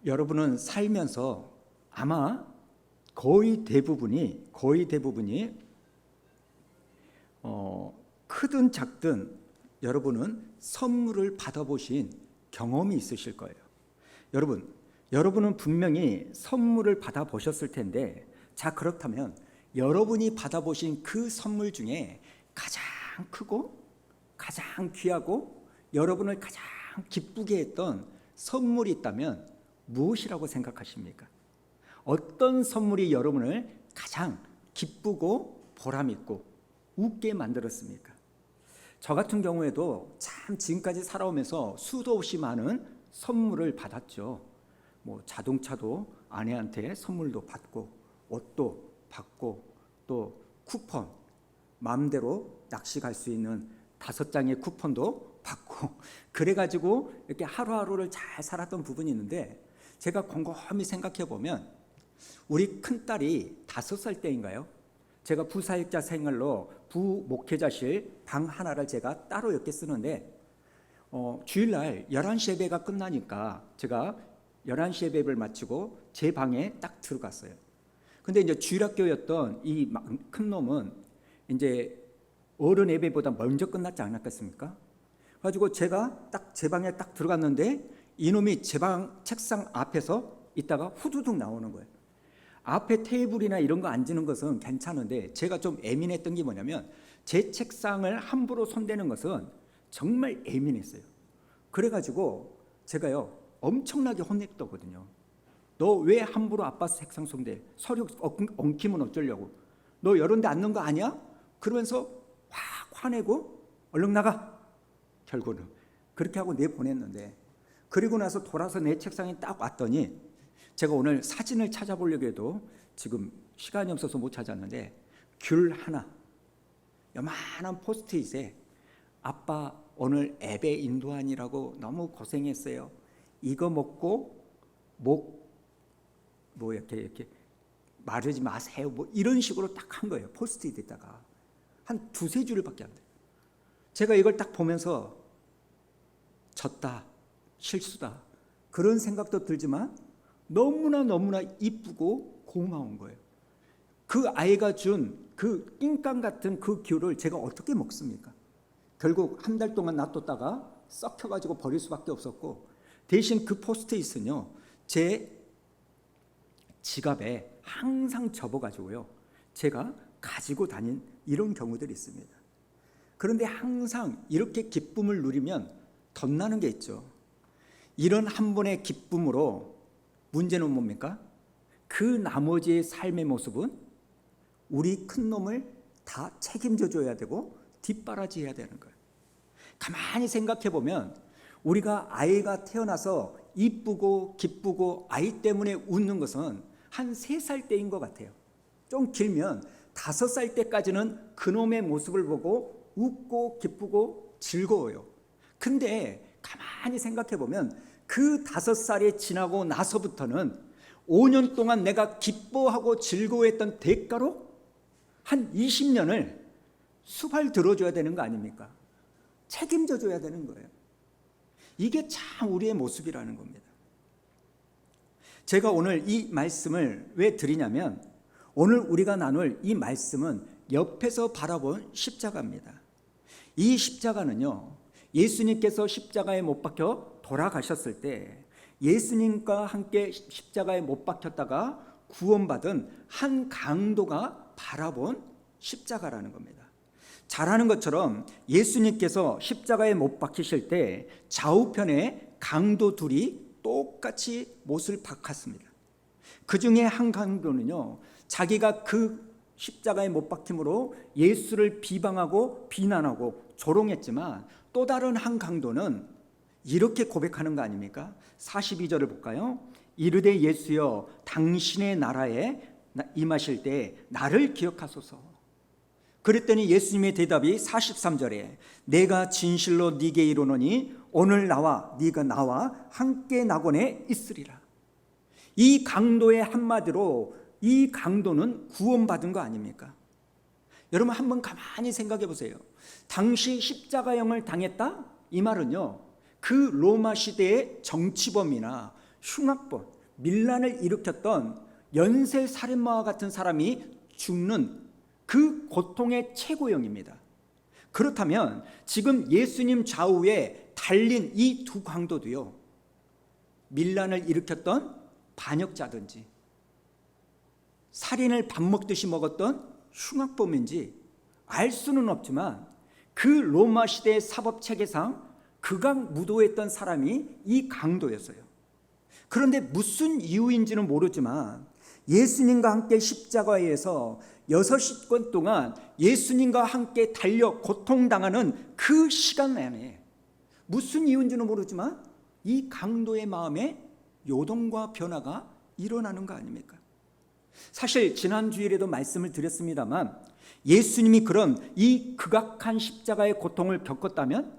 여러분은 살면서 아마 거의 대부분이 크든 작든 여러분은 선물을 받아보신 경험이 있으실 거예요. 여러분은 분명히 선물을 받아보셨을 텐데, 자, 그렇다면 여러분이 받아보신 그 선물 중에 가장 크고 가장 귀하고 여러분을 가장 기쁘게 했던 선물이 있다면 무엇이라고 생각하십니까? 어떤 선물이 여러분을 가장 기쁘고 보람있고 웃게 만들었습니까? 저 같은 경우에도 참 지금까지 살아오면서 수도 없이 많은 선물을 받았죠. 뭐 자동차도 아내한테 선물도 받고, 옷도 받고, 또 쿠폰, 마음대로 낚시 갈 수 있는 5장의 쿠폰도 받고, 그래가지고 이렇게 하루하루를 잘 살았던 부분이 있는데, 제가 곰곰이 생각해 보면 우리 큰딸이 5살 때인가요? 제가 부사역자 생활로 부목회자실 방 하나를 제가 따로 이렇게 쓰는데, 주일날 11시 예배가 끝나니까 제가 11시 예배를 마치고 제 방에 딱 들어갔어요. 근데 이제 주일학교였던 이 큰 놈은 이제 어른 예배보다 먼저 끝났지 않았겠습니까? 가지고 제가 딱 제 방에 딱 들어갔는데 이놈이 제 방 책상 앞에서 있다가 후두둑 나오는 거예요. 앞에 테이블이나 이런 거 앉는 것은 괜찮은데, 제가 좀 예민했던 게 뭐냐면 제 책상을 함부로 손대는 것은 정말 예민했어요. 그래가지고 제가요 엄청나게 혼냈거든요. 너 왜 함부로 아빠 책상 손대? 서류 엉키면 어쩌려고? 너 이런 데 앉는 거 아니야? 그러면서 확 화내고 얼른 나가. 결국은 그렇게 하고 내보냈는데, 그리고 나서 돌아서 내 책상에 딱 왔더니, 제가 오늘 사진을 찾아보려고 해도 지금 시간이 없어서 못 찾았는데, 귤 하나, 요만한 포스트잇에 아빠 오늘 예배 인도하느라고 너무 고생했어요. 이거 먹고 목 뭐 이렇게 마르지 마세요. 뭐 이런 식으로 딱 한 거예요. 포스트잇에다가 한 2-3줄밖에 안 돼요. 제가 이걸 딱 보면서 졌다, 실수다, 그런 생각도 들지만 너무나 이쁘고 고마운 거예요. 그 아이가 준 그 낑깡 같은 그 귤을 제가 어떻게 먹습니까? 결국 1달 동안 놔뒀다가 썩혀가지고 버릴 수밖에 없었고, 대신 그 포스트잇은요 제 지갑에 항상 접어가지고요 제가 가지고 다닌 이런 경우들이 있습니다. 그런데 항상 이렇게 기쁨을 누리면 덧나는 게 있죠. 이런 한 번의 기쁨으로 문제는 뭡니까? 그 나머지의 삶의 모습은 우리 큰 놈을 다 책임져 줘야 되고 뒷바라지 해야 되는 거예요. 가만히 생각해 보면 우리가 아이가 태어나서 이쁘고 기쁘고 아이 때문에 웃는 것은 한 3살 때인 것 같아요. 좀 길면 5살 때까지는 그놈의 모습을 보고 웃고 기쁘고 즐거워요. 근데 가만히 생각해 보면 그 5살이 지나고 나서부터는 5년 동안 내가 기뻐하고 즐거워했던 대가로 한 20년을 수발 들어줘야 되는 거 아닙니까? 책임져 줘야 되는 거예요. 이게 참 우리의 모습이라는 겁니다. 제가 오늘 이 말씀을 왜 드리냐면, 오늘 우리가 나눌 이 말씀은 옆에서 바라본 십자가입니다. 이 십자가는요, 예수님께서 십자가에 못 박혀 돌아가셨을 때 예수님과 함께 십자가에 못 박혔다가 구원받은 한 강도가 바라본 십자가라는 겁니다. 잘 아는 것처럼 예수님께서 십자가에 못 박히실 때 좌우편에 강도 둘이 똑같이 못을 박았습니다. 그 중에 한 강도는요, 자기가 그 십자가에 못 박힘으로 예수를 비방하고 비난하고 조롱했지만, 또 다른 한 강도는 이렇게 고백하는 거 아닙니까? 42절을 볼까요? 이르되 예수여 당신의 나라에 임하실 때 나를 기억하소서. 그랬더니 예수님의 대답이 43절에 내가 진실로 네게 이르노니 오늘 네가 나와 함께 낙원에 있으리라. 이 강도의 한마디로 이 강도는 구원받은 거 아닙니까? 여러분 한번 가만히 생각해 보세요. 당시 십자가형을 당했다? 이 말은요, 그 로마 시대의 정치범이나 흉악범, 밀란을 일으켰던 연쇄 살인마와 같은 사람이 죽는 그 고통의 최고형입니다. 그렇다면 지금 예수님 좌우에 달린 이 두 강도도요, 밀란을 일으켰던 반역자든지 살인을 밥 먹듯이 먹었던 흉악범인지 알 수는 없지만 그 로마 시대의 사법 체계상 극악무도했던 사람이 이 강도였어요. 그런데 무슨 이유인지는 모르지만 예수님과 함께 십자가에서 6시간 동안 예수님과 함께 달려 고통당하는 그 시간 안에 무슨 이유인지는 모르지만 이 강도의 마음에 요동과 변화가 일어나는 거 아닙니까? 사실 지난 주일에도 말씀을 드렸습니다만 예수님이 그런 이 극악한 십자가의 고통을 겪었다면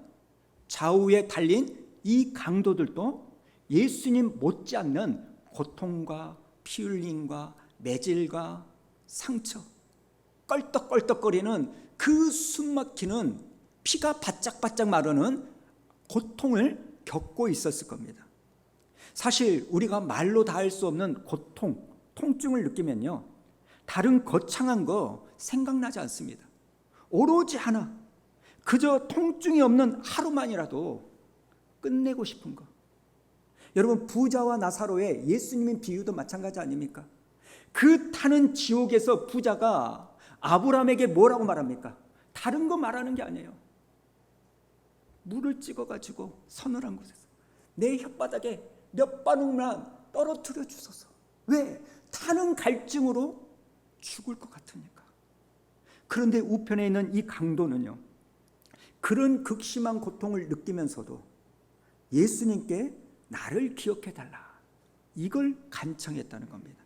좌우에 달린 이 강도들도 예수님 못지않는 고통과 피 흘림과 매질과 상처, 껄떡껄떡거리는 그 숨막히는 피가 바짝바짝 마르는 고통을 겪고 있었을 겁니다. 사실 우리가 말로 다 할 수 없는 고통, 통증을 느끼면요, 다른 거창한 거 생각나지 않습니다. 오로지 하나, 그저 통증이 없는 하루만이라도 끝내고 싶은 거. 여러분, 부자와 나사로의 예수님의 비유도 마찬가지 아닙니까? 그 타는 지옥에서 부자가 아브라함에게 뭐라고 말합니까? 다른 거 말하는 게 아니에요. 물을 찍어가지고 서늘한 곳에서 내 혓바닥에 몇 방울만 떨어뜨려 주소서. 왜? 타는 갈증으로 죽을 것 같으니까. 그런데 우편에 있는 이 강도는요, 그런 극심한 고통을 느끼면서도 예수님께 나를 기억해달라, 이걸 간청했다는 겁니다.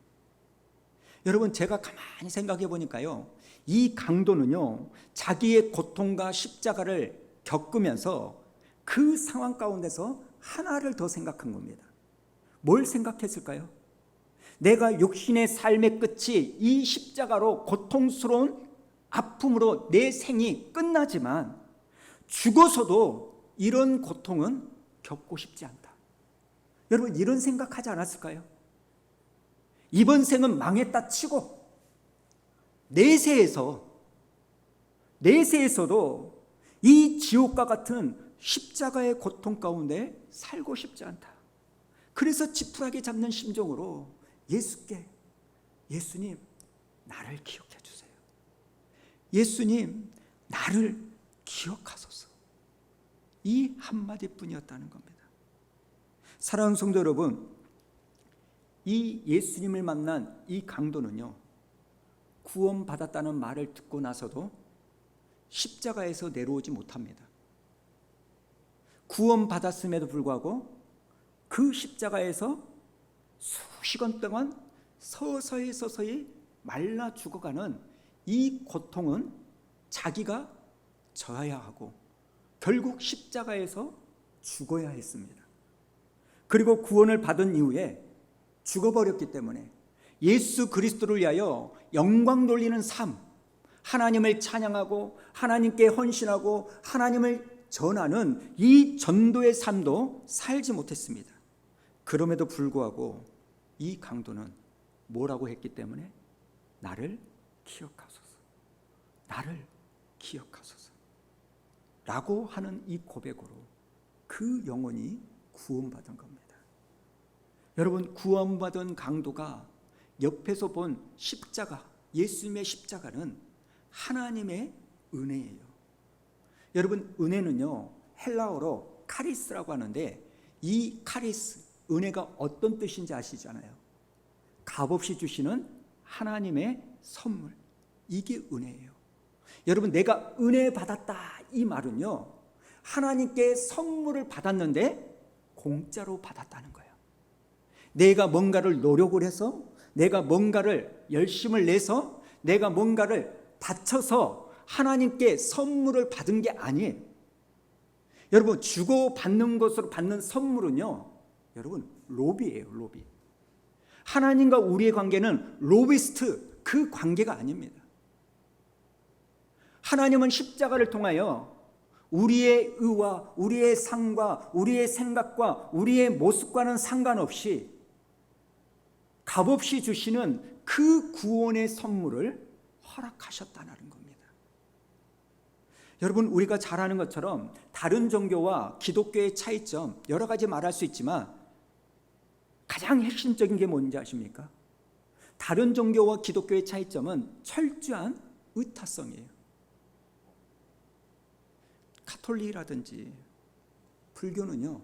여러분, 제가 가만히 생각해 보니까요, 이 강도는요, 자기의 고통과 십자가를 겪으면서 그 상황 가운데서 하나를 더 생각한 겁니다. 뭘 생각했을까요? 내가 육신의 삶의 끝이 이 십자가로 고통스러운 아픔으로 내 생이 끝나지만 죽어서도 이런 고통은 겪고 싶지 않다. 여러분, 이런 생각하지 않았을까요? 이번 생은 망했다 치고 내세에서도 이 지옥과 같은 십자가의 고통 가운데 살고 싶지 않다. 그래서 지푸라기 잡는 심정으로 예수께, 예수님 나를 기억해 주세요. 예수님 나를 기억하소서. 이 한마디뿐이었다는 겁니다. 사랑하는 성도 여러분, 이 예수님을 만난 이 강도는요, 구원받았다는 말을 듣고 나서도 십자가에서 내려오지 못합니다. 구원받았음에도 불구하고 그 십자가에서 수시간 동안 서서히 말라 죽어가는 이 고통은 자기가 져야 하고 결국 십자가에서 죽어야 했습니다. 그리고 구원을 받은 이후에 죽어버렸기 때문에 예수 그리스도를 위하여 영광 돌리는 삶, 하나님을 찬양하고 하나님께 헌신하고 하나님을 전하는 이 전도의 삶도 살지 못했습니다. 그럼에도 불구하고 이 강도는 뭐라고 했기 때문에 나를 기억하소서, 나를 기억하소서 라고 하는 이 고백으로 그 영혼이 구원받은 겁니다. 여러분, 구원받은 강도가 옆에서 본 십자가, 예수님의 십자가는 하나님의 은혜예요. 여러분, 은혜는요, 헬라어로 카리스라고 하는데 이 카리스, 은혜가 어떤 뜻인지 아시잖아요. 값없이 주시는 하나님의 선물, 이게 은혜예요. 여러분, 내가 은혜 받았다, 이 말은요, 하나님께 선물을 받았는데 공짜로 받았다는 거예요. 내가 뭔가를 노력을 해서, 내가 뭔가를 열심을 내서, 내가 뭔가를 바쳐서 하나님께 선물을 받은 게 아니에요. 여러분, 주고 받는 것으로 받는 선물은요, 여러분, 로비예요, 로비. 하나님과 우리의 관계는 로비스트, 그 관계가 아닙니다. 하나님은 십자가를 통하여 우리의 의와 우리의 상과 우리의 생각과 우리의 모습과는 상관없이 값없이 주시는 그 구원의 선물을 허락하셨다는 겁니다. 여러분, 우리가 잘 아는 것처럼 다른 종교와 기독교의 차이점 여러 가지 말할 수 있지만 가장 핵심적인 게 뭔지 아십니까? 다른 종교와 기독교의 차이점은 철저한 의타성이에요. 가톨릭이라든지 불교는요,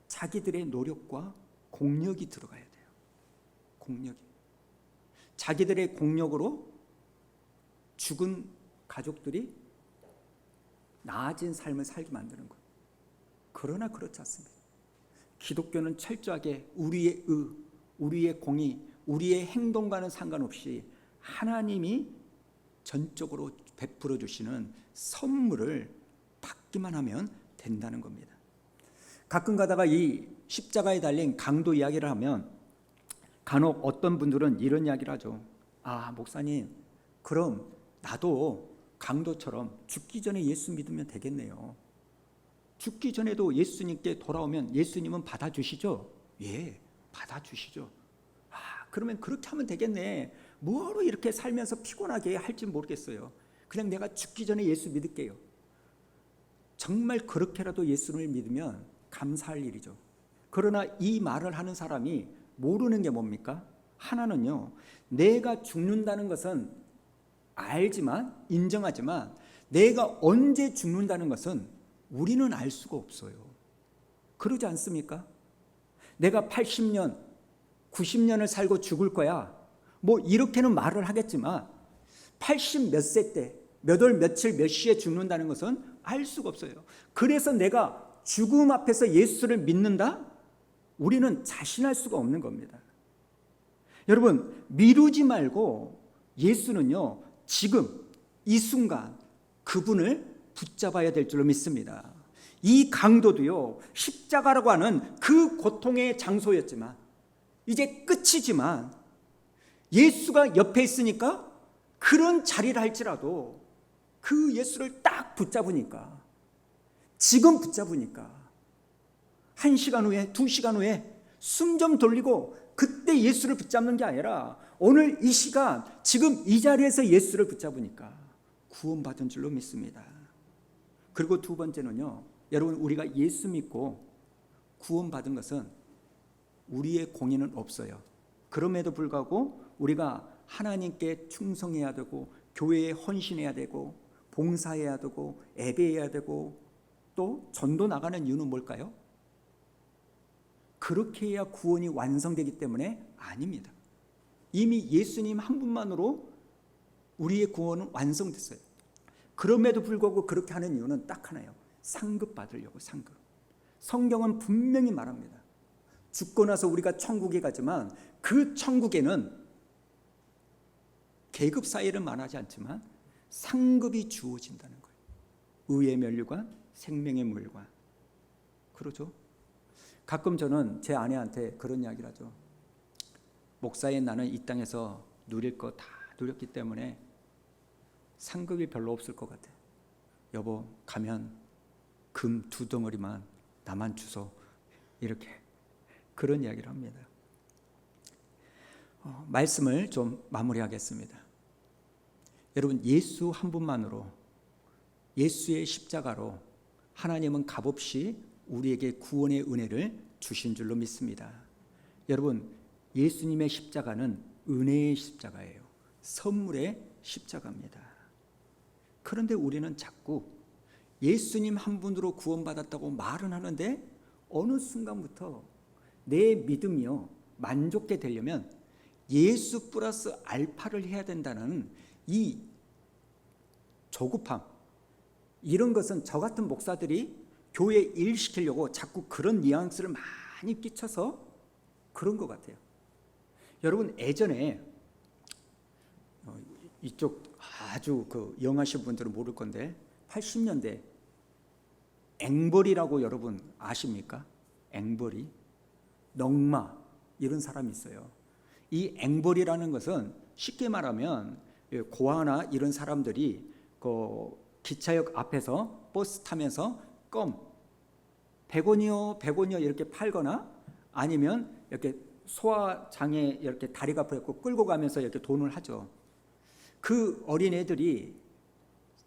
자기들의 노력과 공력이 들어가야 돼요. 공력이. 자기들의 공력으로 죽은 가족들이 나아진 삶을 살게 만드는 거예요. 그러나 그렇지 않습니다. 기독교는 철저하게 우리의 의, 우리의 공의, 우리의 행동과는 상관없이 하나님이 전적으로 베풀어 주시는 선물을 받기만 하면 된다는 겁니다. 가끔 가다가 이 십자가에 달린 강도 이야기를 하면 간혹 어떤 분들은 이런 이야기를 하죠. 아, 목사님, 그럼 나도 강도처럼 죽기 전에 예수 믿으면 되겠네요. 죽기 전에도 예수님께 돌아오면 예수님은 받아주시죠? 예, 받아주시죠. 아, 그러면 그렇게 하면 되겠네. 뭐로 이렇게 살면서 피곤하게 할지 모르겠어요. 그냥 내가 죽기 전에 예수 믿을게요. 정말 그렇게라도 예수를 믿으면 감사할 일이죠. 그러나 이 말을 하는 사람이 모르는 게 뭡니까? 하나는요, 내가 죽는다는 것은 알지만, 인정하지만 내가 언제 죽는다는 것은 우리는 알 수가 없어요. 그러지 않습니까? 내가 80년, 90년을 살고 죽을 거야, 뭐 이렇게는 말을 하겠지만 80 몇 세 때, 몇 월 며칠 몇 시에 죽는다는 것은 알 수가 없어요. 그래서 내가 죽음 앞에서 예수를 믿는다? 우리는 자신할 수가 없는 겁니다. 여러분, 미루지 말고 예수는요, 지금 이 순간 그분을 붙잡아야 될 줄로 믿습니다. 이 강도도요, 십자가라고 하는 그 고통의 장소였지만 이제 끝이지만 예수가 옆에 있으니까 그런 자리를 할지라도 그 예수를 딱 붙잡으니까, 지금 붙잡으니까 1시간 후에 2시간 후에 숨 좀 돌리고 그때 예수를 붙잡는 게 아니라 오늘 이 시간 지금 이 자리에서 예수를 붙잡으니까 구원받은 줄로 믿습니다. 그리고 두 번째는요, 여러분, 우리가 예수 믿고 구원받은 것은 우리의 공의는 없어요. 그럼에도 불구하고 우리가 하나님께 충성해야 되고 교회에 헌신해야 되고 봉사해야 되고 예배해야 되고 또 전도 나가는 이유는 뭘까요? 그렇게 해야 구원이 완성되기 때문에 아닙니다. 이미 예수님 한 분만으로 우리의 구원은 완성됐어요. 그럼에도 불구하고 그렇게 하는 이유는 딱 하나예요. 상급 받으려고. 상급. 성경은 분명히 말합니다. 죽고 나서 우리가 천국에 가지만 그 천국에는 계급 사이를 말하지 않지만 상급이 주어진다는 거예요. 의의 면류관, 생명의 물관. 그러죠? 가끔 저는 제 아내한테 그런 이야기를 하죠. 목사인 나는 이 땅에서 누릴 거 다 누렸기 때문에 상급이 별로 없을 것 같아. 여보, 가면 금 2덩어리만 나만 주소. 이렇게 그런 이야기를 합니다. 말씀을 좀 마무리하겠습니다. 여러분, 예수 한 분만으로, 예수의 십자가로 하나님은 값없이 우리에게 구원의 은혜를 주신 줄로 믿습니다. 여러분, 예수님의 십자가는 은혜의 십자가예요. 선물의 십자가입니다. 그런데 우리는 자꾸 예수님 한 분으로 구원받았다고 말은 하는데 어느 순간부터 내 믿음이요, 만족게 되려면 예수 플러스 알파를 해야 된다는 이 조급함, 이런 것은 저 같은 목사들이 교회 일 시키려고 자꾸 그런 뉘앙스를 많이 끼쳐서 그런 것 같아요. 여러분, 예전에 이쪽 아주 그 영하신 분들은 모를 건데 80년대 앵벌이라고 여러분 아십니까? 앵벌이, 넝마, 이런 사람이 있어요. 이 앵벌이라는 것은 쉽게 말하면 고아나 이런 사람들이 그 기차역 앞에서 버스 타면서 껌 100원이요 100원이요 이렇게 팔거나 아니면 이렇게 소아 장애 이렇게 다리가 부렸고 끌고 가면서 이렇게 돈을 하죠. 그 어린애들이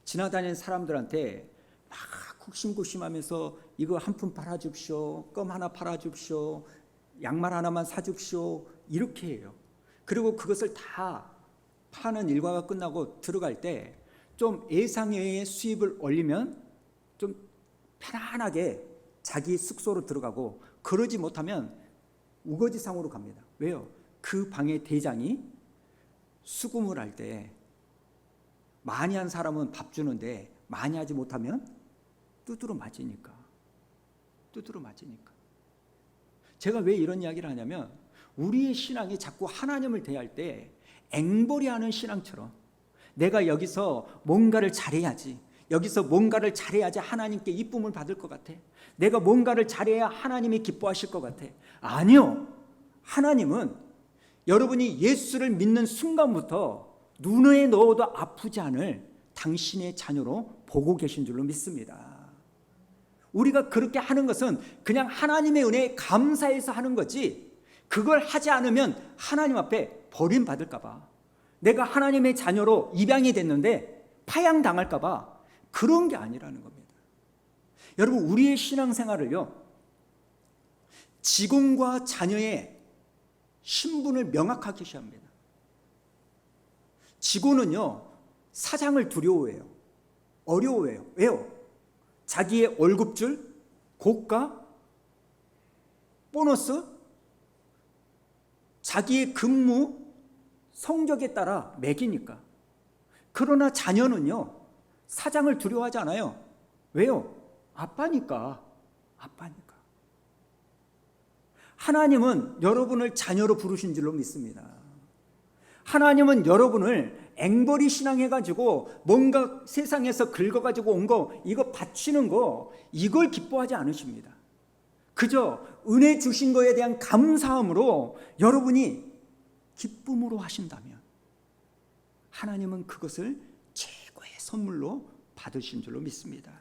지나다니는 사람들한테 막 굽심굽심하면서 이거 한 푼 팔아줍시오, 껌 하나 팔아줍시오, 양말 하나만 사줍시오, 이렇게 해요. 그리고 그것을 다 파는 일과가 끝나고 들어갈 때 좀 예상외의 수입을 올리면 좀 편안하게 자기 숙소로 들어가고, 그러지 못하면 우거지상으로 갑니다. 왜요? 그 방의 대장이 수금을 할 때 많이 한 사람은 밥 주는데 많이 하지 못하면 두드러 맞으니까. 제가 왜 이런 이야기를 하냐면, 우리의 신앙이 자꾸 하나님을 대할 때 앵벌이하는 신앙처럼, 내가 여기서 뭔가를 잘해야지, 여기서 뭔가를 잘해야지 하나님께 이쁨을 받을 것 같아, 내가 뭔가를 잘해야 하나님이 기뻐하실 것 같아. 아니요, 하나님은 여러분이 예수를 믿는 순간부터 눈에 넣어도 아프지 않을 당신의 자녀로 보고 계신 줄로 믿습니다. 우리가 그렇게 하는 것은 그냥 하나님의 은혜에 감사해서 하는 거지, 그걸 하지 않으면 하나님 앞에 버림받을까 봐, 내가 하나님의 자녀로 입양이 됐는데 파양당할까 봐, 그런 게 아니라는 겁니다. 여러분, 우리의 신앙생활을요, 직원과 자녀의 신분을 명확하게 해야 합니다. 직원은요, 사장을 두려워해요. 어려워해요. 왜요? 자기의 월급줄, 고가, 보너스, 자기의 근무 성적에 따라 매기니까. 그러나 자녀는요, 사장을 두려워하지 않아요. 왜요? 아빠니까. 하나님은 여러분을 자녀로 부르신 줄로 믿습니다. 하나님은 여러분을 앵벌이 신앙해가지고 뭔가 세상에서 긁어가지고 온 거, 이거 바치는 거, 이걸 기뻐하지 않으십니다. 그저 은혜 주신 거에 대한 감사함으로 여러분이 기쁨으로 하신다면 하나님은 그것을 최고의 선물로 받으신 줄로 믿습니다.